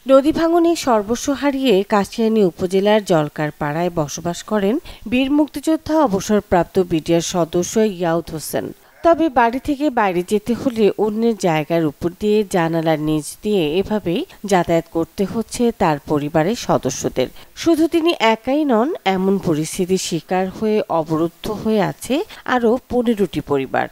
নদী ভাঙনে সর্বস্ব হারিয়ে কাশিয়ানী উপজেলার জলকারপাড়ায় বসবাস করেন বীর মুক্তিযোদ্ধা অবসরপ্রাপ্ত বিডিআর সদস্য ইয়াউদ হোসেন। তবে বাড়ি থেকে বাইরে যেতে হলে অন্যের জায়গার উপর দিয়ে জানালার নিচ দিয়ে এভাবেই যাতায়াত করতে হচ্ছে তার পরিবারের সদস্যদের। শুধু তিনি একাই নন, এমন পরিস্থিতির শিকার হয়ে অবরুদ্ধ হয়ে আছে আরও 15টি পরিবার।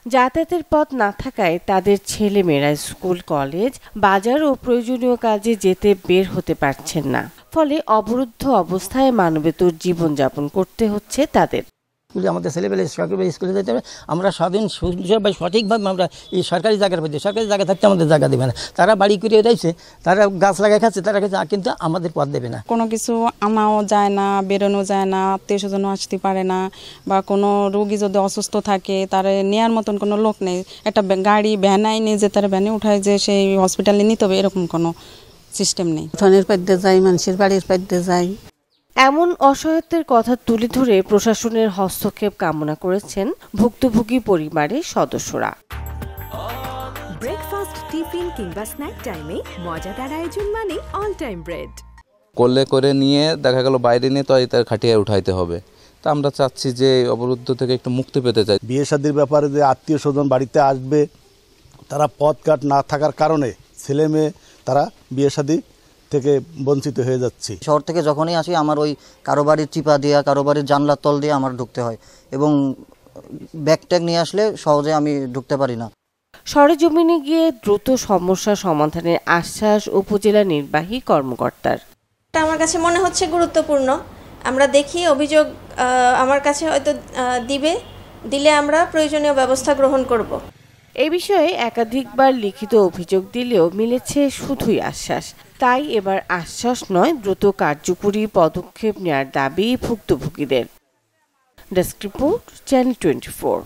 যাতায়াতের পথ না থাকায় তাদের ছেলেমেয়েরা স্কুল, কলেজ, বাজার ও প্রয়োজনীয় কাজে যেতে বের হতে পারছেন না। ফলে অবরুদ্ধ অবস্থায় মানবেতর জীবনযাপন করতে হচ্ছে তাদের। আমাদের ছেলেবেলে সরকারি স্কুলে যেতে হবে, আমরা স্বাধীন সঠিকভাবে আমরা এই সরকারি জায়গার মধ্যে সরকারি জায়গা থাকতে আমাদের জায়গা দেবে না। তারা বাড়ি করে রয়েছে, তারা গাছ লাগাই খাচ্ছে, তারা কাছে কিন্তু আমাদের পথ দেবে না। কোনো কিছু আনাও যায় না, বেরোনো যায় না, আত্মীয় স্বজন আসতে পারে না, বা কোনো রোগী যদি অসুস্থ থাকে তার নেওয়ার মতন কোনো লোক নেই। একটা গাড়ি ভ্যানাই নিয়ে যে তার ভ্যানে উঠায় যে সেই হসপিটালে নিতে হবে, এরকম কোনো সিস্টেম নেই। ধনের পাইতে যাই, মানুষের বাড়ির পাইতে যাই। এমন অসহায়ত্বের কথা তুলে ধরে প্রশাসনের হস্তক্ষেপ কামনা করেছেন ভুক্তভোগী পরিবারের সদস্যরা। ব্রেকফাস্ট, টিফিন কিংবা স্ন্যাক টাইমে মজাদার আয়োজন মানে অল টাইম ব্রেড। কোলে করে নিয়ে দেখা গেল বাইরে নিয়ে তো তার খাটিয়ে উঠাইতে হবে। তা আমরা চাচ্ছি যে অবরুদ্ধ থেকে একটু মুক্তি পেতে চাই। বিয়ে শাদীর ব্যাপারে যে আত্মীয় স্বজন বাড়িতে আসবে, তারা পথঘাট না থাকার কারণে ছেলে মেয়ে তারা বিয়ে শাদী থেকে বঞ্চিত হয়ে যাচ্ছে। শহর থেকে যখনই আসি আমার ওই কারো বাড়ির চিপা দিয়া, কারো বাড়ির জানলার তল দিয়ে আমার ঢুকতে হয়, এবং ব্যাগ ট্যাগ নিয়ে আসলে সহজে আমি ঢুকতে পারি না। সরেজমিনে গিয়ে দ্রুত সমস্যা সমাধানের আশ্বাস উপজেলা নির্বাহী কর্মকর্তার। আমার কাছে মনে হচ্ছে গুরুত্বপূর্ণ। আমরা দেখি অভিযোগ আমার কাছে হয়তো দিলে আমরা প্রয়োজনীয় ব্যবস্থা গ্রহণ করব। এ বিষয়ে একাধিকবার লিখিত অভিযোগ দিলেও মিলেছে শুধুই আশ্বাস। তাই এবার আশ্বাস নয়, দ্রুত কার্যকরী পদক্ষেপ নেওয়ার দাবি ভুক্তভোগীদের। Desk report, channel 24।